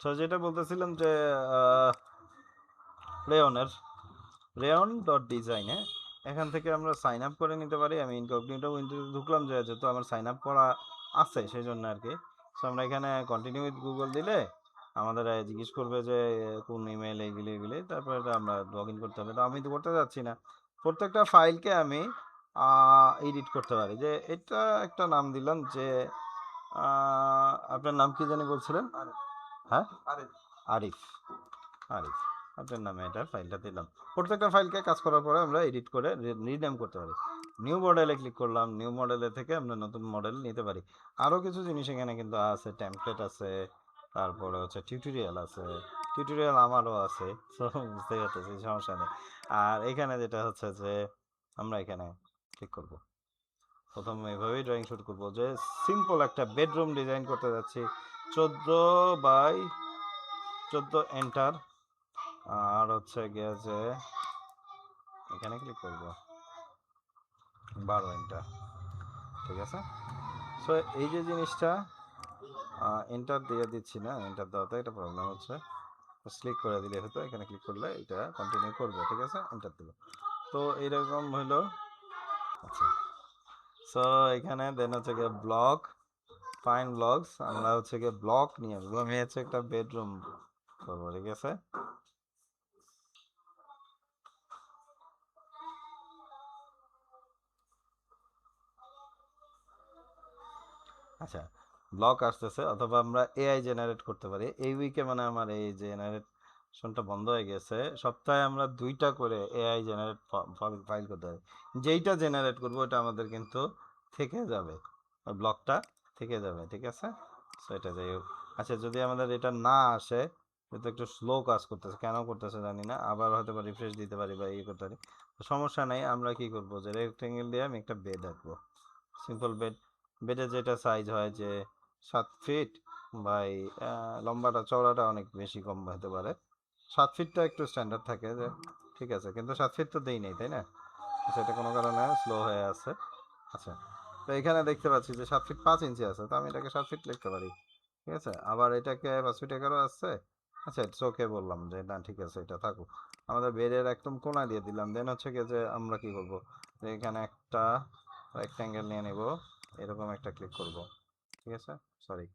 So যেটা বলতেছিলাম যে রেয়নের রেয়ন.ডিজাইনে এখান থেকে আমরা সাইন আপ করে নিতে পারি। আমি ইনকগনিটো উইন্ডোতে ঢুকলাম যেহেতু আমার সাইন আপ করা আছে সেই জন্য আর কি। সো আমরা এখানে কন্টিনিউ উইথ গুগল দিলে আমাদের জিজ্ঞেস করবে যে কোন ইমেল এইগুলি এগুলি, তারপরে আমরা লগ ইন করতে হবে। তো আমি তো করতে যাচ্ছি না। প্রত্যেকটা ফাইলকে আমি এডিট করতে পারি। যে এটা একটা নাম দিলাম যে আপনার নাম কি জানি বলছিলেন? হ্যাঁ, আরিফ। আরিফ আরিফ আপনার নামে এটা ফাইলটা দিলাম। প্রত্যেকটা ফাইলকে কাজ করার পরে আমরা এডিট করে রিনেম করতে পারি। নিউ মডেলে ক্লিক করলাম, নিউ মডেলে থেকে আমরা নতুন মডেল নিতে পারি। আরও কিছু জিনিস এখানে কিন্তু আছে, টেমপ্লেট আছে, তারপরে হচ্ছে টিউটোরিয়াল আছে। টিউটোরিয়াল আমারও আছে, তো বুঝতে পারতেছি, সমস্যা নেই। আর এখানে যেটা হচ্ছে যে আমরা এখানে ক্লিক করব, প্রথম এইভাবেই ড্রয়িং শুরু করবো যে সিম্পল একটা বেডরুম ডিজাইন করতে যাচ্ছি। 14x14 enter. আর হচ্ছে গিয়ে যে এখানে ক্লিক করব 12 এন্টার, ঠিক আছে। সো এই যে জিনিসটা এন্টার দিয়ে দিচ্ছি না, এন্টার দেওয়াতে একটা প্রবলেম হচ্ছে। ক্লিক করে দিলে হতো, এখানে ক্লিক করলে এটা কন্টিনিউ করবে, ঠিক আছে। এন্টার দেবো, তো এইরকম হলো। আচ্ছা, সো এখানে দেন হচ্ছে গিয়ে ব্লগ, ফাইন ব্লগস। আমরা হচ্ছে গিয়ে ব্লক নিয়ে আসবো। আমি হচ্ছে একটা বেডরুম করবো, ঠিক আছে। আচ্ছা, ব্লক আসতেছে, অথবা আমরা এআই জেনারেট করতে পারি। এই উইকে মানে আমার এই জেনারেশনটা বন্ধ হয়ে গেছে। সপ্তাহে আমরা 2টা করে এআই জেনারেট ফাইল করতে পারি। যেইটা জেনারেট করবো ওটা আমাদের কিন্তু থেকে যাবে, ব্লকটা থেকে যাবে, ঠিক আছে। সো এটা যাই হোক। আচ্ছা, যদি আমাদের এটা না আসে, এটা একটু স্লো কাজ করতেছে, কেন করতেছে জানি না। আবার হয়তো বা রিফ্রেশ দিতে পারি বা ইয়ে করতে পারি, সমস্যা নাই। আমরা কি করবো যে রেক্টেঙ্গেল দিয়ে আমি একটা বেড আঁকবো, সিম্পল বেড। বেডের যেটা সাইজ হয় যে 7 ফিট বাই, লম্বাটা চওড়াটা অনেক বেশি কম হতে পারে। 7 ফিটটা একটু স্ট্যান্ডার্ড থাকে যে, ঠিক আছে। কিন্তু 7 ফিট তো দেই নেই, তাই না? সেটা কোনো কারণে স্লো হয়ে আছে। আচ্ছা, তো এখানে দেখতে পাচ্ছি যে 7 ফিট 5 ইঞ্চি আছে, তো আমি এটাকে 7 ফিট লিখতে পারি, ঠিক আছে। আবার এটাকে 5 ফিট 11 আছে। আচ্ছা, ইটস ওকে, বললাম যে না, ঠিক আছে, এটা থাকুক। আমাদের বেডের একদম কোনা দিয়ে দিলাম। দেন হচ্ছে কি যে আমরা কি করব, যে এখানে একটা রেক্ট্যাঙ্গেল নিয়ে নেব, এরকম একটা ক্লিক করব, ঠিক আছে। সরি,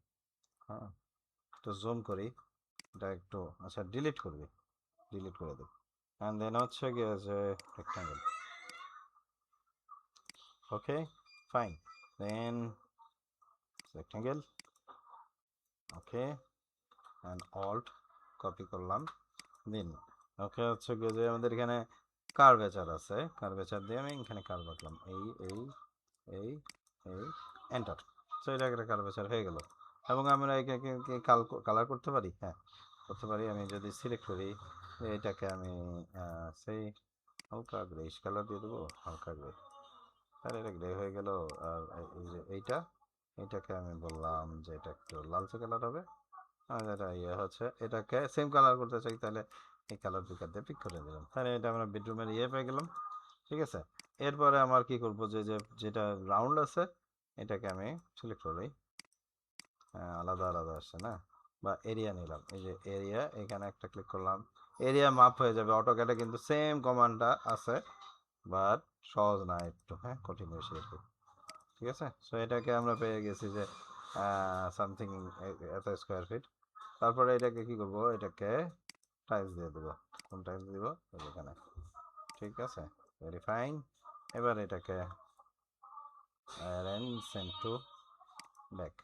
হ্যাঁ, একটু জুম করি, এটা একটু, আচ্ছা, ডিলিট করবি, ডিলিট করে দিই। অ্যান্ড দেন হচ্ছে গিয়ে যে rectangle, okay, fine. Then rectangle, okay, and alt copy করলাম। দিন, ওকে, হচ্ছে গিয়ে যে আমাদের এখানে কার্ভেচার আছে, কার্ভেচার দিয়ে আমি এখানে কার্ভ আঁকলাম, এই এই এই এই, এন্টার। সো এটা একটা কার্ভেচার হয়ে গেল। এবং আমরা এটাকে কালার করতে পারি, হ্যাঁ করতে পারি। আমি যদি সিলেক্ট করি এটাকে, আমি সেই হালকা গ্রেইশ কালার দিয়ে দেবো, হালকা গ্রে। আর এটা গ্রে হয়ে গেল। আর এই যে এইটাকে আমি বললাম যে এটা একটু লালচে কালার হবে। আর এটা ইয়ে হচ্ছে, এটাকে সেম কালার করতে চাই, তাহলে এই কালার পিকার দিয়ে পিক করে দিলাম, তাহলে এটা আমরা বেডরুমের ইয়ে পেয়ে গেলাম, ঠিক আছে। এরপরে আমার কি করব, যেটা রাউন্ড আছে এটাকে আমি সিলেক্ট করি, আলাদা আলাদা আসছে না, বা এরিয়া নিলাম। এই যে এরিয়া, এখানে একটা ক্লিক করলাম, এরিয়া মাপ হয়ে যাবে অটোক্যাডে, কিন্তু সেম কমান্ডটা আছে, বাট সহজ না, একটু হ্যাঁ কঠিন বেশি আর কি, ঠিক আছে। সো এটাকে আমরা পেয়ে গেছি যে সামথিং এত স্কোয়ার ফিট। তারপরে এটাকে কি করব, এটাকে টাইলস দিয়ে দেবো। কোন টাইলস দিব, এখানে, ঠিক আছে, ভেরি ফাইন। এবার এটাকে অ্যারেঞ্জ সেন্ড টু ব্যাক,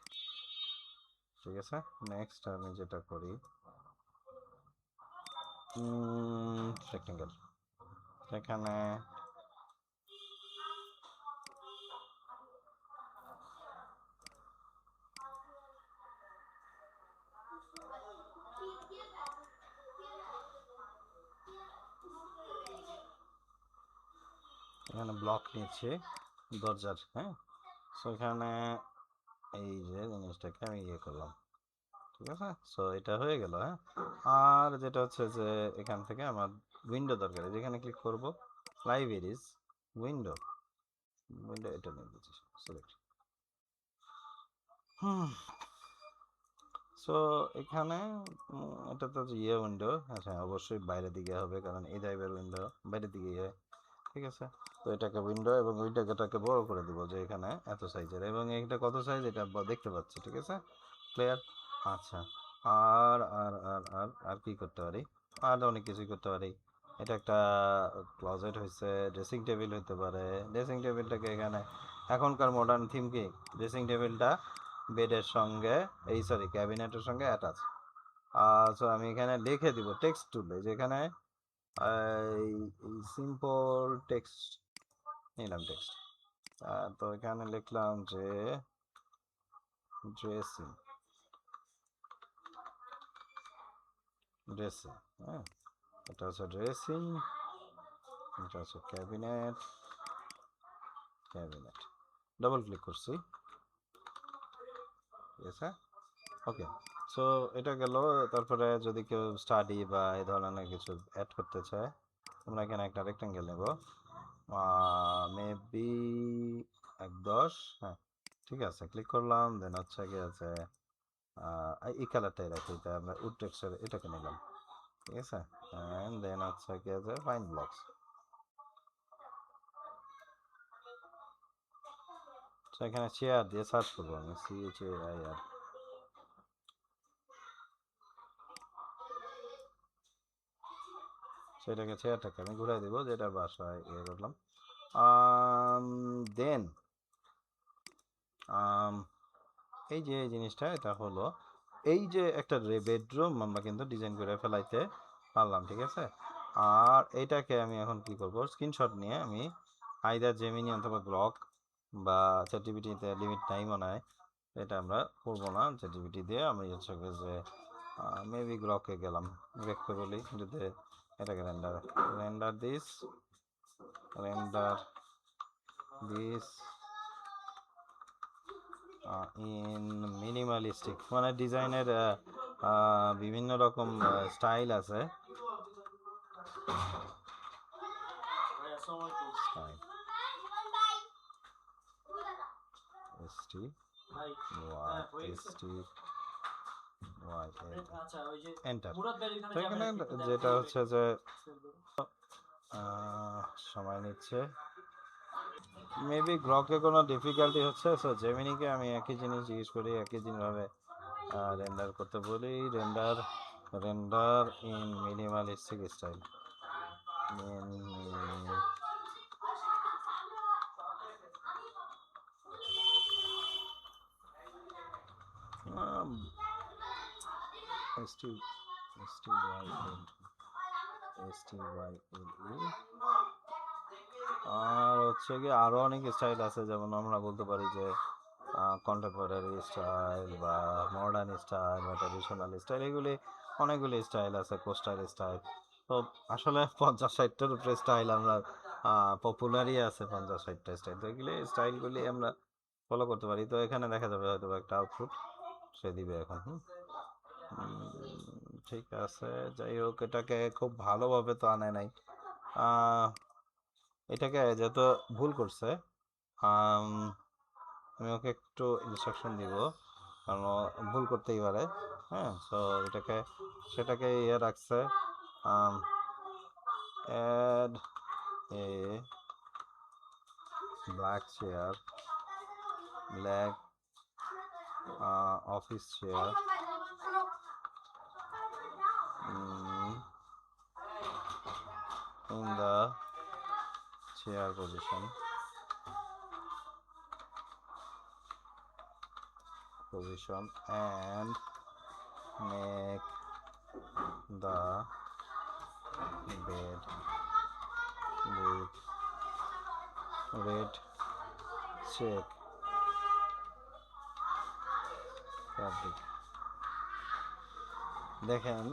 ঠিক আছে। নেক্সট আমি যেটা করি, রেক্টেঙ্গেল, এখানে এখানে ব্লক নিচ্ছে দরজার, হ্যাঁ। সো এখানে এই যে জিনিসটাকে আমি ইয়ে করলাম, ঠিক আছে। সো এটা হয়ে গেল, হ্যাঁ। আর যেটা হচ্ছে যে এখান থেকে আমার উইন্ডো দরকার, যেখানে ক্লিক করব লাইব্রেরিজ, উইন্ডো, উইন্ডো এটা নিয়ে দিচ্ছি সিলেক্ট। হুম, সো এখানে এটা তো ইয়ে উইন্ডো, আচ্ছা অবশ্যই বাইরের দিকে হবে কারণ এই টাইপের উইন্ডো বাইরের দিকে ইয়ে, ঠিক আছে। তো এটাকে উইন্ডো এবং উইন্ডোটাকে বড় করে দিব যে এখানে এত সাইজের, এবং এটা কত সাইজ এটা দেখতে পাচ্ছি, ঠিক আছে ক্লিয়ার। আচ্ছা, আর কি করতে পারি, আর অনেক কিছুই করতে পারি। এটা একটা ক্লোজেট হয়েছে, ড্রেসিং টেবিল হতে পারে। ড্রেসিং টেবিলটাকে এখানে এখনকার মডার্ন থিম কি, ড্রেসিং টেবিলটা বেডের সঙ্গে এই সরি ক্যাবিনেটের সঙ্গে অ্যাটাচ। সো আমি এখানে লিখে দিব টেক্সট টুলে, যেখানে সিম্পল টেক্সট নিলাম টেক্সট। তো এখানে লিখলাম যে ড্রেসিং ড্রেসিং, হ্যাঁ এটা হচ্ছে ড্রেসিং, এটা হচ্ছে ক্যাবিনেট, ক্যাবিনেট ডাবল ক্লিক করছি, ঠিক আছে ওকে। সো এটা গেল। তারপরে যদি কেউ স্টাডি বা এই ধরনের কিছু অ্যাড করতে চায়, আমরা এখানে একটা রেক্টেঙ্গেল নেব, মেবি 1/10, হ্যাঁ ঠিক আছে, ক্লিক করলাম। দেন হচ্ছে কি আছে এই কালারটাই রাখি, তাই আমরা উড টেক্সচার এটাকে নিলাম, ঠিক আছে। অ্যান্ড দেন হচ্ছে কি আছে ফাইন ব্লকস। তো এখানে চেয়ার দিয়ে সার্চ করবো আমি, CHAIR। সেটাকে চেয়ারটাকে আমি ঘুরাই দেবো, যেটা বাসায় ইয়ে করলাম। দেন এই যে জিনিসটা এটা হলো, এই যে একটা বেডরুম আমরা কিন্তু ডিজাইন করে ফেলাইতে পারলাম, ঠিক আছে। আর এইটাকে আমি এখন কি করব, স্ক্রিনশট নিয়ে আমি আইদার জেমিনি অথবা গ্রক বা চ্যাটজিপিটিতে লিমিট নাই মনে হয়, এটা আমরা করবো না। চ্যাটজিপিটি দিয়ে আমি হচ্ছে যে মেবি গ্রকে গেলাম, গ্রককে বলি যদি এটাকে render render this render this in minimalistic, মানে ডিজাইনের বিভিন্ন রকম স্টাইল আছে, এন্টার। তো এখানে যেটা হচ্ছে যে সময় নিচ্ছে, মেবি গ্রকে কোনো ডিফিকাল্টি হচ্ছে, সো জেমিনিকে আমি একই জিনিস জিজ্ঞেস করি, একই জিনিসভাবে রেন্ডার করতে বলি, render render in minimalistic style, আর হচ্ছে কি আরো অনেক স্টাইল আছে, যেমন আমরা বলতে পারি যে কন্টেম্পোরারি স্টাইল বা মডার্ন স্টাইল বা ট্র্যাডিশনাল স্টাইল, এগুলি অনেকগুলি স্টাইল আছে, কোস্টাল স্টাইল। তো আসলে 50-60টার উপরে স্টাইল আমরা পপুলারই আছে, 50-60টা স্টাইল। তো এগুলি স্টাইলগুলি আমরা ফলো করতে পারি। তো এখানে দেখা যাবে হয়তো একটা আউটপুট সে দিবে এখন। ঠিক আছে, যাই হোক এটাকে খুব ভালোভাবে তো আনে নাই, এটাকে যেহেতু ভুল করছে আমি ওকে একটু ইনস্ট্রাকশন দিব, কারণ ভুল করতেই পারে, হ্যাঁ। সো এটাকে সেটাকে ইয়ে রাখছে, add a black chair, black office chair in the chair position and make the bed with red check fabric। দেখেন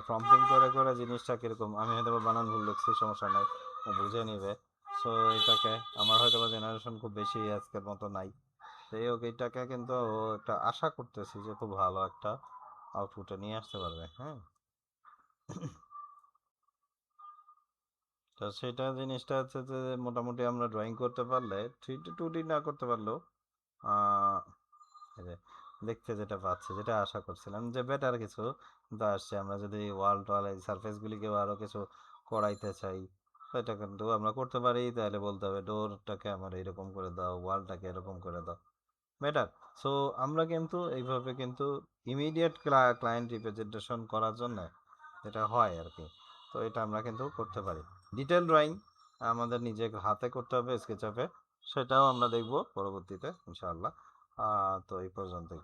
প্রম্পটিং করে করে জিনিসটা কিরকম, আমি হয়তো বানান ভুল লিখছি, সমস্যা নাই, ও বুঝে নিবে। সো এটাকে আমার হয়তো জেনারেশন খুব বেশি আজকের মতো নাই, সেই হোক এটাকে কিন্তু একটা আশা করতেছি যে খুব ভালো একটা আউটপুটে নিয়ে আসতে পারবে, হ্যাঁ। তো সেটা জিনিসটা হচ্ছে যে মোটামুটি আমরা ড্রয়িং করতে পারলে, 3D 2D না করতে পারলেও দেখতে যেটা পাচ্ছি, যেটা আশা করছিলাম যে বেটার কিছু কিন্তু আসছে। আমরা যদি ওয়াল টোয়াল এই সারফেসগুলিকেও আরও কিছু করাইতে চাই, তো এটা কিন্তু আমরা করতে পারি। তাহলে বলতে হবে ডোরটাকে আমার এরকম করে দাও, ওয়ালটাকে এরকম করে দাও, বেটার। সো আমরা কিন্তু এইভাবে কিন্তু ইমিডিয়েট ক্লায়েন্ট রিপ্রেজেন্টেশন করার জন্য এটা হয় আর কি। তো এটা আমরা কিন্তু করতে পারি। ডিটেল ড্রয়িং আমাদের নিজে হাতে করতে হবে স্কেচআপে, সেটাও আমরা দেখব পরবর্তীতে ইনশাআল্লাহ। তো এই পর্যন্তই।